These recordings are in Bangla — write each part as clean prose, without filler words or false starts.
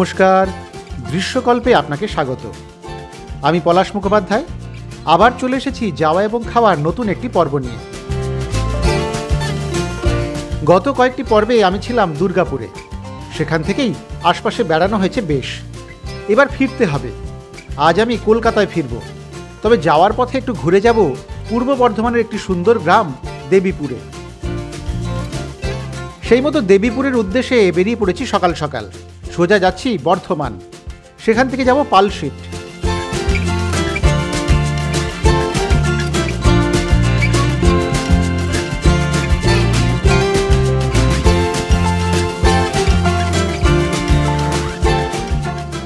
নমস্কার, দৃশ্যকল্পে আপনাকে স্বাগত। আমি পলাশ মুখোপাধ্যায় আবার চলে এসেছি যাওয়া এবং খাওয়ার নতুন একটি পর্ব নিয়ে। গত কয়েকটি পর্বে আমি ছিলাম দুর্গাপুরে, সেখান থেকেই আশপাশে বেড়ানো হয়েছে বেশ। এবার ফিরতে হবে। আজ আমি কলকাতায় ফিরব, তবে যাওয়ার পথে একটু ঘুরে যাব পূর্ব বর্ধমানের একটি সুন্দর গ্রাম দেবীপুরে। সেই মতো দেবীপুরের উদ্দেশ্যে বেরিয়ে পড়েছি সকাল সকাল। সোজা যাচ্ছি বর্ধমান, সেখান থেকে যাব পালশিট।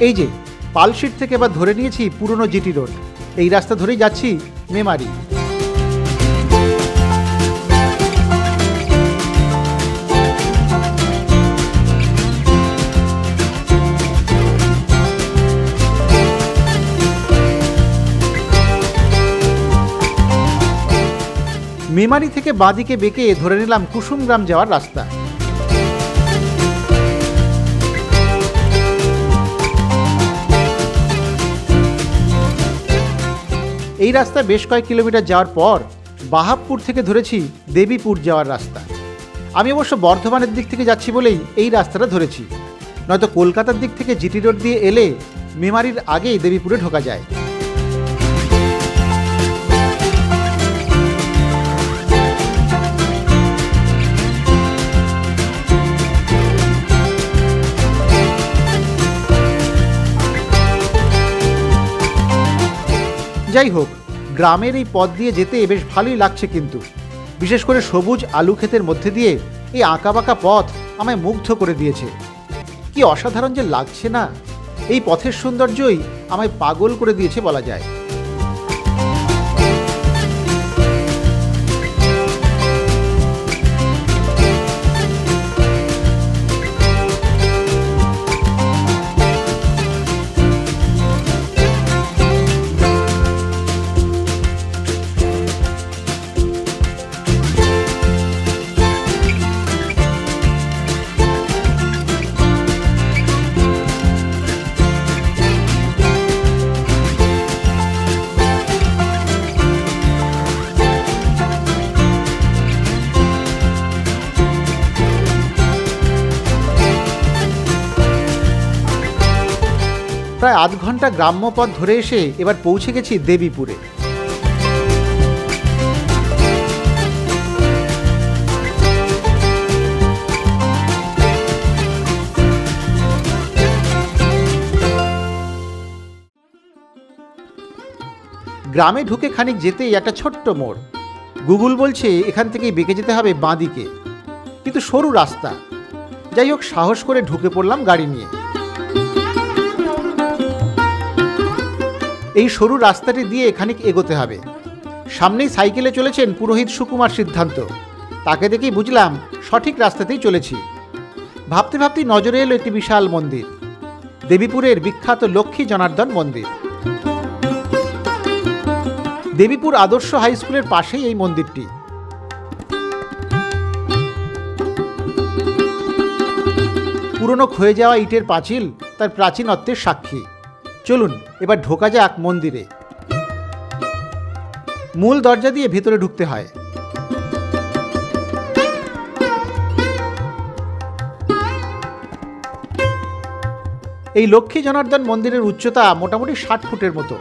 এই যে পালশিট থেকে এবার ধরে নিয়েছি পুরনো জিটি রোড। এই রাস্তা ধরেই যাচ্ছি মেমারি। মেমারি থেকে বাঁদিকে বেঁকে ধরে নিলাম কুসুমগ্রাম যাওয়ার রাস্তা। এই রাস্তা বেশ কয়েক কিলোমিটার যাওয়ার পর বাহাবপুর থেকে ধরেছি দেবীপুর যাওয়ার রাস্তা। আমি অবশ্য বর্ধমানের দিক থেকে যাচ্ছি বলেই এই রাস্তাটা ধরেছি, নয়তো কলকাতার দিক থেকে জিটি রোড দিয়ে এলে মেমারির আগেই দেবীপুরে ঢোকা যায়। যাই হোক, গ্রামের এই পথ দিয়ে যেতে বেশ ভালোই লাগছে, কিন্তু বিশেষ করে সবুজ আলু ক্ষেতের মধ্যে দিয়ে এই আঁকাবাঁকা পথ আমায় মুগ্ধ করে দিয়েছে। কি অসাধারণ যে লাগছে না! এই পথের সৌন্দর্যই আমায় পাগল করে দিয়েছে বলা যায়। প্রায় আধ ঘন্টা গ্রাম্য পথ ধরে এসে এবার পৌঁছে গেছি দেবীপুরে। গ্রামে ঢুকে খানিক যেতেই একটা ছোট্ট মোড়। গুগল বলছে এখান থেকেই বেঁকে যেতে হবে বাঁদিকে, কিন্তু সরু রাস্তা। যাই হোক, সাহস করে ঢুকে পড়লাম গাড়ি নিয়ে। এই সরু রাস্তাটি দিয়ে খানিক এগোতে হবে। সামনেই সাইকেলে চলেছেন পুরোহিত সুকুমার সিদ্ধান্ত। তাকে দেখেই বুঝলাম সঠিক রাস্তাতেই চলেছি। ভাবতে ভাবতেই নজরে এলো একটি বিশাল মন্দির, দেবীপুরের বিখ্যাত লক্ষ্মী জনার্দন মন্দির। দেবীপুর আদর্শ হাই স্কুলের পাশেই এই মন্দিরটি। পুরনো ক্ষয়ে যাওয়া ইটের পাঁচিল তার প্রাচীনত্বের সাক্ষী। চলুন এবার ঢোকা যাক মন্দিরে। মূল দরজা দিয়ে ভেতরে ঢুকতে হয়। এই লক্ষ্মী জনার্দন মন্দিরের উচ্চতা মোটামুটি 60 ফুটের মতো।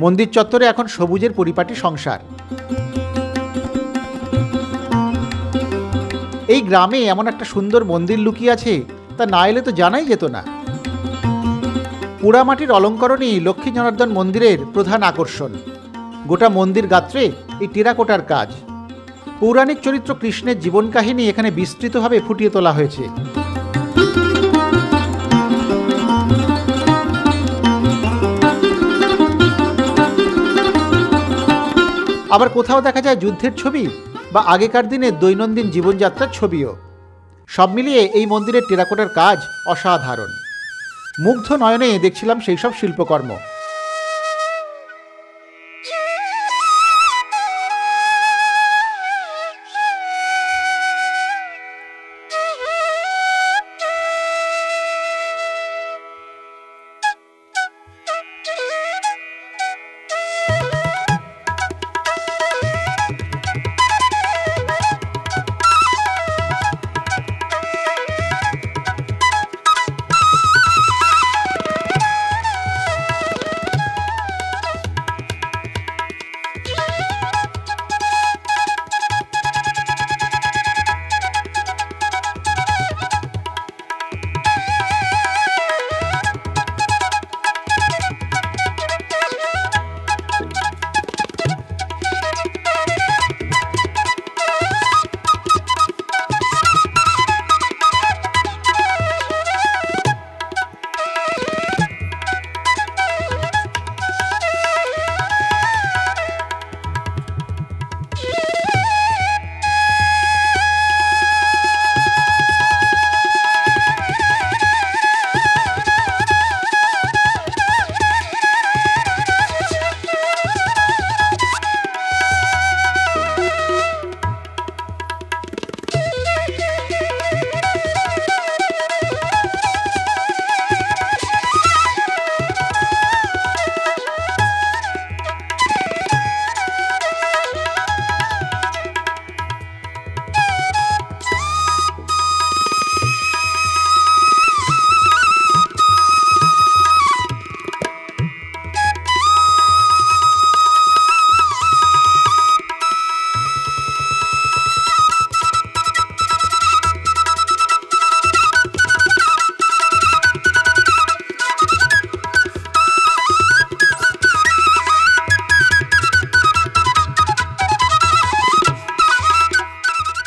মন্দির চত্বরে এখন সবুজের পরিপাটি সংসার। এই গ্রামে এমন একটা সুন্দর মন্দির লুকিয়ে আছে, তা না এলে তো জানাই যেত না। পোড়ামাটির অলঙ্করণই লক্ষ্মী জনার্দন মন্দিরের প্রধান আকর্ষণ। গোটা মন্দির গাত্রে এই টেরাকোটার কাজ। পৌরাণিক চরিত্র কৃষ্ণের জীবন কাহিনী এখানে বিস্তৃতভাবে ফুটিয়ে তোলা হয়েছে। আবার কোথাও দেখা যায় যুদ্ধের ছবি বা আগেকার দিনের দৈনন্দিন জীবনযাত্রার ছবিও। সব মিলিয়ে এই মন্দিরের টেরাকোটার কাজ অসাধারণ। মুগ্ধ নয়নে দেখছিলাম সেই সব শিল্পকর্ম।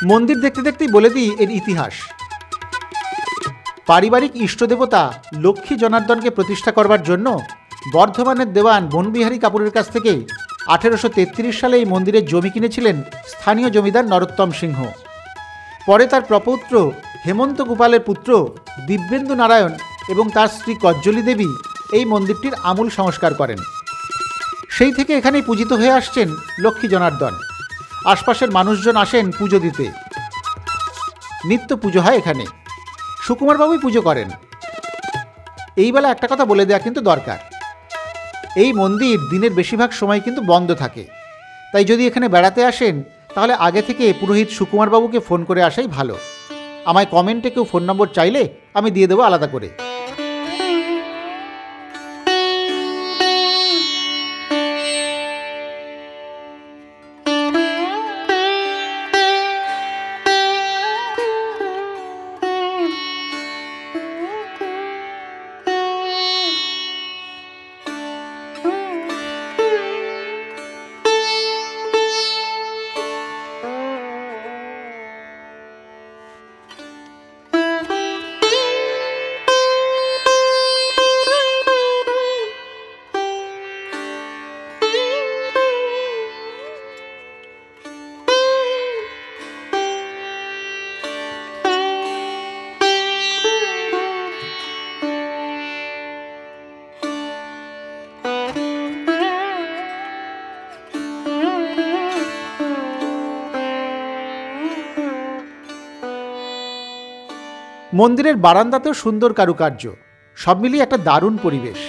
মন্দির দেখতে দেখতেই বলে দিই এর ইতিহাস। পারিবারিক ইষ্টদেবতা লক্ষ্মী জনার্দনকে প্রতিষ্ঠা করবার জন্য বর্ধমানের দেওয়ান বনবিহারী কাপুরের কাছ থেকে 1833 সালে এই মন্দিরের জমি কিনেছিলেন স্থানীয় জমিদার নরোত্তম সিংহ। পরে তার প্রপৌত্র হেমন্ত গোপালের পুত্র দিব্যেন্দু নারায়ণ এবং তার স্ত্রী কজ্জলি দেবী এই মন্দিরটির আমূল সংস্কার করেন। সেই থেকে এখানেই পূজিত হয়ে আসছেন লক্ষ্মী জনার্দন। আশপাশের মানুষজন আসেন পুজো দিতে। নিত্য পুজো হয় এখানে। সুকুমারবাবুই পুজো করেন। এই বেলা একটা কথা বলে দেওয়া কিন্তু দরকার, এই মন্দির দিনের বেশিরভাগ সময় কিন্তু বন্ধ থাকে। তাই যদি এখানে বেড়াতে আসেন তাহলে আগে থেকে পুরোহিত সুকুমারবাবুকে ফোন করে আসাই ভালো। আমায় কমেন্টে কেউ ফোন নম্বর চাইলে আমি দিয়ে দেবো আলাদা করে। মন্দিরের বারান্দাতেও সুন্দর কারুকার্য, সব মিলিয়ে একটা দারুণ পরিবেশ।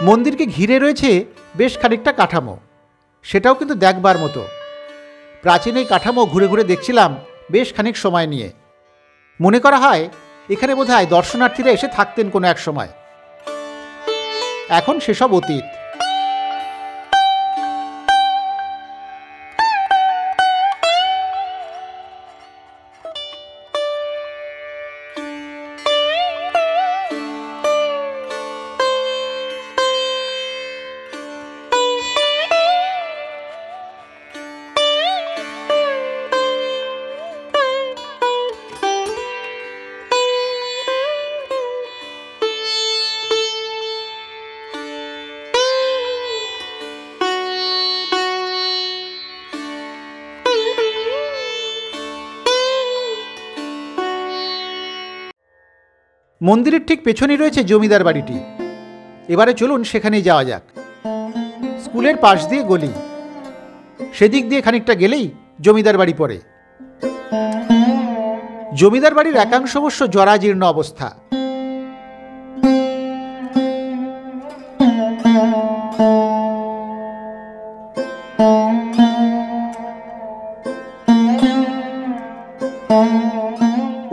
মন্দিরকে ঘিরে রয়েছে বেশ খানিকটা কাঠামো, সেটাও কিন্তু দেখবার মতো। প্রাচীন এই কাঠামো ঘুরে ঘুরে দেখছিলাম বেশ খানিক সময় নিয়ে। মনে করা হয় এখানে বোধহয় দর্শনার্থীরা এসে থাকতেন কোনো এক সময়। এখন সেসব অতীত। মন্দিরের ঠিক পেছনেই রয়েছে জমিদার বাড়িটি। এবারে চলুন সেখানেই যাওয়া যাক। স্কুলের পাশ দিয়ে গলি, সেদিক দিয়ে খানিকটা গেলেই জমিদার বাড়ি পড়ে। জমিদার বাড়ির একাংশ অবশ্য জরাজীর্ণ অবস্থা।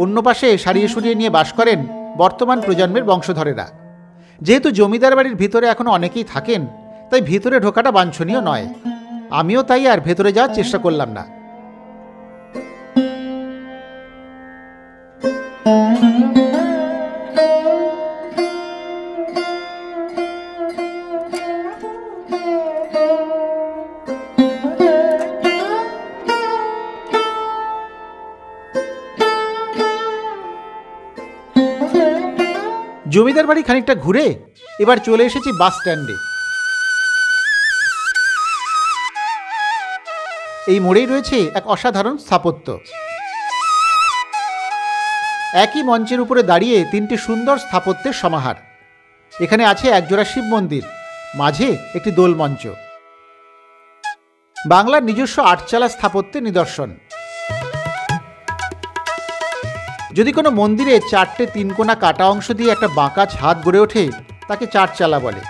অন্য পাশে সারিয়ে সুরিয়ে নিয়ে বাস করেন বর্তমান প্রজন্মের বংশধরেরা। যেহেতু জমিদার বাড়ির ভিতরে এখনো অনেকেই থাকেন, তাই ভিতরে ঢোকাটা বাঞ্ছনীয় নয়। আমিও তাই আর ভেতরে যাওয়ার চেষ্টা করলাম না। জমিদার বাড়ি খানিকটা ঘুরে এবার চলে এসেছি বাস স্ট্যান্ডে। এই মোড়েই রয়েছে এক অসাধারণ স্থাপত্য। একই মঞ্চের উপরে দাঁড়িয়ে তিনটি সুন্দর স্থাপত্যের সমাহার। এখানে আছে একজোড়া শিব মন্দির, মাঝে একটি দোল মঞ্চ। বাংলার নিজস্ব আটচালা স্থাপত্যের নিদর্শন। যদি কোনো মন্দিরে চারটে তিনকোনা কাটা অংশ দিয়ে একটা বাঁকা ছাদ গড়ে ওঠে, তাকে চারচালা বলে।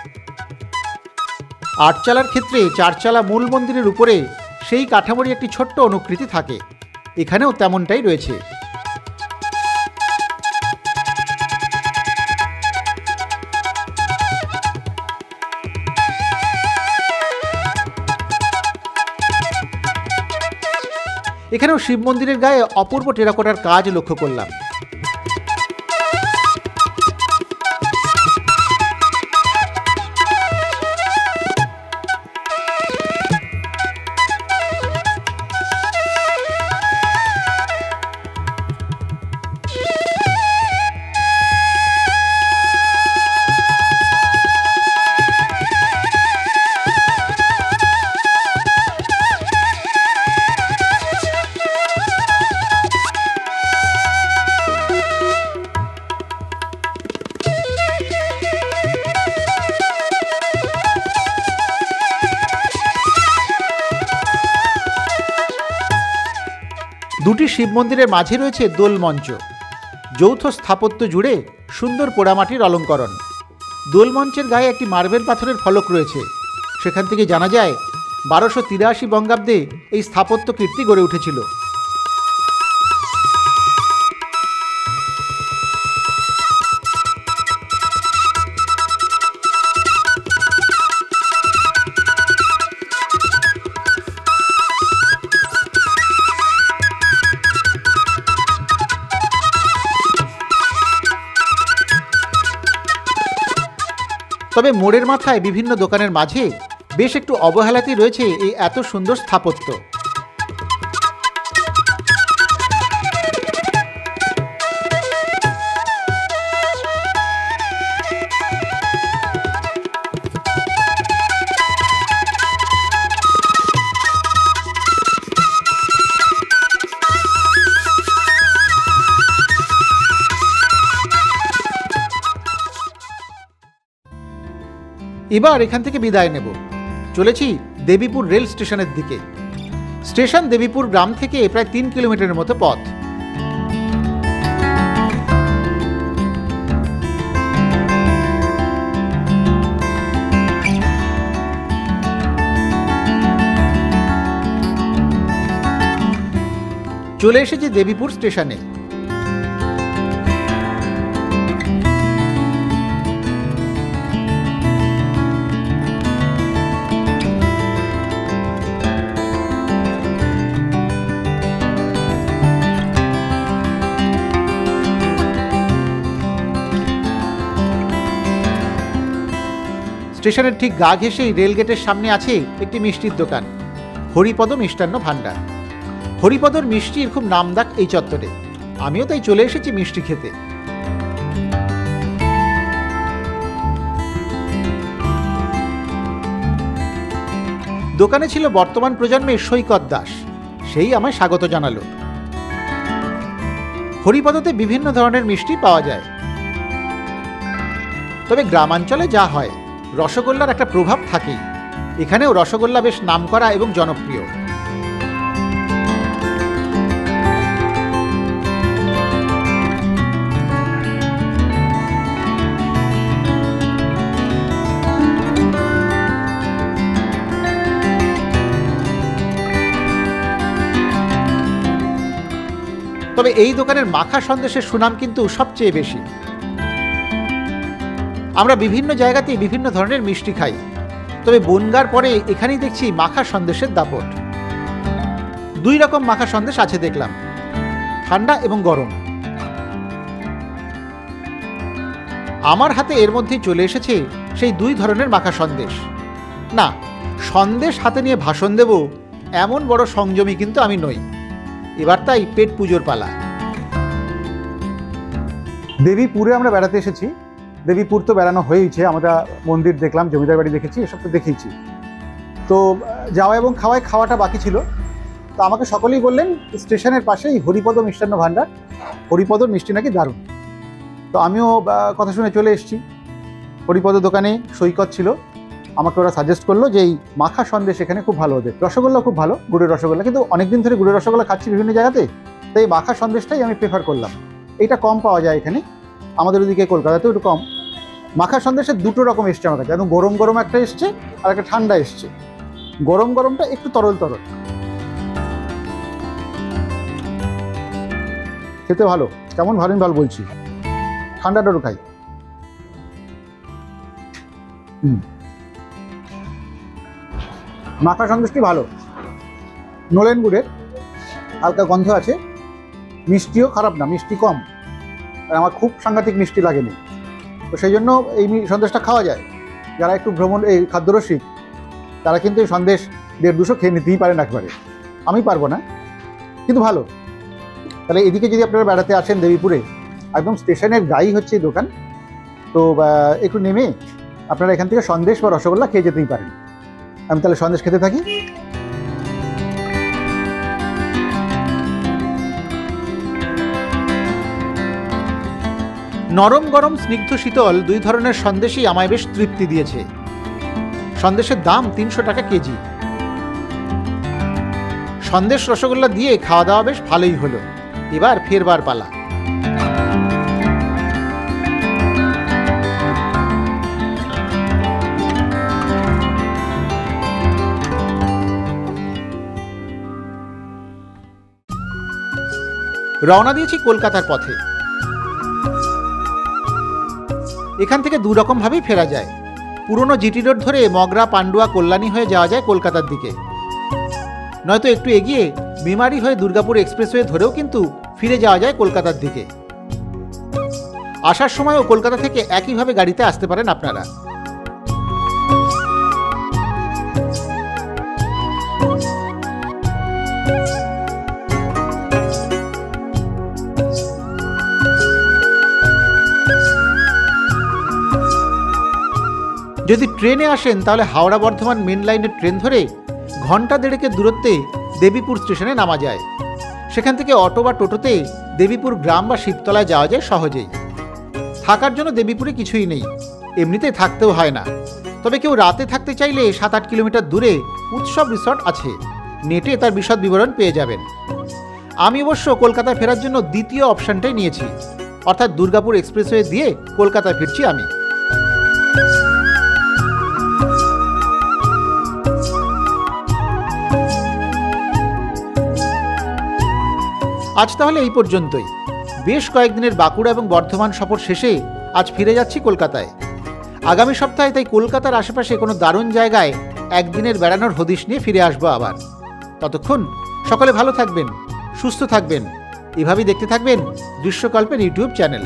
আটচালার ক্ষেত্রে চারচালা মূল মন্দিরের উপরে সেই কাঠামোরই একটি ছোট্ট অনুকৃতি থাকে। এখানেও তেমনটাই রয়েছে। এখানেও শিব মন্দিরের গায়ে অপূর্ব টেরাকোটার কাজ লক্ষ্য করলাম। দুটি শিব মন্দিরের মাঝে রয়েছে দোল মঞ্চ, যৌথ স্থাপত্য জুড়ে সুন্দর পোড়ামাটির অলঙ্করণ। দোল মঞ্চের গায়ে একটি মার্বেল পাথরের ফলক রয়েছে। সেখান থেকে জানা যায় 1283 বঙ্গাব্দে এই স্থাপত্য কীর্তি গড়ে উঠেছিল। তবে মোড়ের মাথায় বিভিন্ন দোকানের মাঝে বেশ একটু অবহেলাতেই রয়েছে এই এত সুন্দর স্থাপত্য। এবার এখান থেকে বিদায় নেব। চলেছি দেবীপুর রেল স্টেশনের দিকে। স্টেশন দেবীপুর গ্রাম থেকে প্রায় 3 কিলোমিটারের মতো পথ। চলে এসেছি দেবীপুর স্টেশনে। স্টেশনের ঠিক গা ঘেঁষেই রেলগেটের সামনে আছে একটি মিষ্টির দোকান, হরিপদ মিষ্টান্ন ভাণ্ডার। হরিপদর মিষ্টির খুব নামডাক এই চত্বরে। আমিও তাই চলে এসেছি মিষ্টি খেতে। দোকানে ছিল বর্তমান প্রজন্মের সৈকত দাস, সেই আমায় স্বাগত জানালো। হরিপদতে বিভিন্ন ধরনের মিষ্টি পাওয়া যায়। তবে গ্রামাঞ্চলে যা হয়, রসগোল্লার একটা প্রভাব থাকেই। এখানেও রসগোল্লা বেশ নামকরা এবং জনপ্রিয়। তবে এই দোকানের মাখা সন্দেশের সুনাম কিন্তু সবচেয়ে বেশি। আমরা বিভিন্ন জায়গাতেই বিভিন্ন ধরনের মিষ্টি খাই, তবে বনগার পরে এখানেই দেখছি মাখা সন্দেশের দাপট। 2 রকম মাখা সন্দেশ আছে দেখলাম, ঠান্ডা এবং গরম। আমার হাতে এর মধ্যেই চলে এসেছে সেই 2 ধরনের মাখা সন্দেশ। না, সন্দেশ হাতে নিয়ে ভাষণ দেব এমন বড় সংযমী কিন্তু আমি নই। এবার তাই পেট পুজোর পালা। দেবীপুরে আমরা বেড়াতে এসেছি। দেবীপুর তো বেড়ানো হয়েইছে, আমরা মন্দির দেখলাম, জমিদার বাড়ি দেখেছি, এসব তো দেখেইছি। তো যাওয়া এবং খাওয়াটা বাকি ছিল। তো আমাকে সকলেই বললেন স্টেশনের পাশেই হরিপদ মিষ্টান্ন ভাণ্ডার, হরিপদর মিষ্টি নাকি দারুণ। তো আমিও কথা শুনে চলে এসেছি। হরিপদ দোকানে সৈকত ছিল, আমাকে ওরা সাজেস্ট করলো যে এই মাখা সন্দেশ এখানে খুব ভালো হবে। রসগোল্লা খুব ভালো, গুড়ের রসগোল্লা, কিন্তু অনেকদিন ধরে গুড়ের রসগোল্লা খাচ্ছি বিভিন্ন জায়গাতে, তাই মাখা সন্দেশটাই আমি প্রেফার করলাম। এটা কম পাওয়া যায় এখানে, আমাদের ওদিকে কলকাতাতেও একটু কম। মাখা সন্দেশের 2 রকম এসছে আমার কাছে, একদম গরম গরম একটা এসছে আর একটা ঠান্ডা এসছে। গরম গরমটা একটু তরল তরল, খেতে ভালো, কেমন ভালো আমি ভালো বলছি। ঠান্ডাটারও খাই। মাখা সন্দেশটি ভালো, নলেন গুড়ের, হালকা গন্ধ আছে, মিষ্টিও খারাপ না, মিষ্টি কম, আর আমার খুব সাংঘাতিক মিষ্টি লাগেনি, তো সেই জন্য এই সন্দেশটা খাওয়া যায়। যারা একটু ভ্রমণ এই খাদ্যরসিক তারা কিন্তু এই সন্দেশ 150-200 খেয়ে নিতেই পারেন একবারে, আমি পারবো না, কিন্তু ভালো। তাহলে এদিকে যদি আপনারা বেড়াতে আসেন দেবীপুরে, একদম স্টেশনের গায়েই হচ্ছে এই দোকান, তো একটু নেমে আপনারা এখান থেকে সন্দেশ বা রসগোল্লা খেয়ে যেতেই পারেন। আমি তাহলে সন্দেশ খেতে থাকি। নরম গরম স্নিগ্ধ শীতল দুই ধরনের সন্দেশই আমায় বেশ তৃপ্তি দিয়েছে। সন্দেশের দাম 300 টাকা কেজি। সন্দেশ রসগোল্লা দিয়ে খাওয়া দাওয়া বেশ ভালোই হলো, এবার ফেরবার পালা। রওনা দিয়েছি কলকাতার পথে। এখান থেকে দু রকম ভাবেই ফেরা যায়। পুরনো জিটি রোড ধরে মগরা, পান্ডুয়া, কল্যাণী হয়ে যাওয়া যায় কলকাতার দিকে, নয়তো একটু এগিয়ে মেমারি হয়ে দুর্গাপুর এক্সপ্রেসওয়ে ধরেও কিন্তু ফিরে যাওয়া যায় কলকাতার দিকে। আসার সময়ও কলকাতা থেকে একইভাবে গাড়িতে আসতে পারেন আপনারা। যদি ট্রেনে আসেন তাহলে হাওড়া বর্ধমান মেন লাইনের ট্রেন ধরে ঘন্টা দেড়েকের দূরত্বে দেবীপুর স্টেশনে নামা যায়। সেখান থেকে অটো বা টোটোতে দেবীপুর গ্রাম বা শিবতলায় যাওয়া যায় সহজেই। থাকার জন্য দেবীপুরে কিছুই নেই, এমনিতেই থাকতেও হয় না। তবে কেউ রাতে থাকতে চাইলে 7-8 কিলোমিটার দূরে উৎসব রিসর্ট আছে, নেটে তার বিশদ বিবরণ পেয়ে যাবেন। আমি অবশ্য কলকাতায় ফেরার জন্য দ্বিতীয় অপশানটাই নিয়েছি, অর্থাৎ দুর্গাপুর এক্সপ্রেসওয়ে দিয়ে কলকাতায় ফিরছি আমি। আজ তাহলে এই পর্যন্তই। বেশ কয়েকদিনের বাঁকুড়া এবং বর্ধমান সফর শেষে আজ ফিরে যাচ্ছি কলকাতায়। আগামী সপ্তাহে তাই কলকাতার আশেপাশে কোনো দারুণ জায়গায় একদিনের বেড়ানোর হদিশ নিয়ে ফিরে আসবো আবার। ততক্ষণ সকলে ভালো থাকবেন, সুস্থ থাকবেন, এভাবেই দেখতে থাকবেন দৃশ্যকল্পের ইউটিউব চ্যানেল।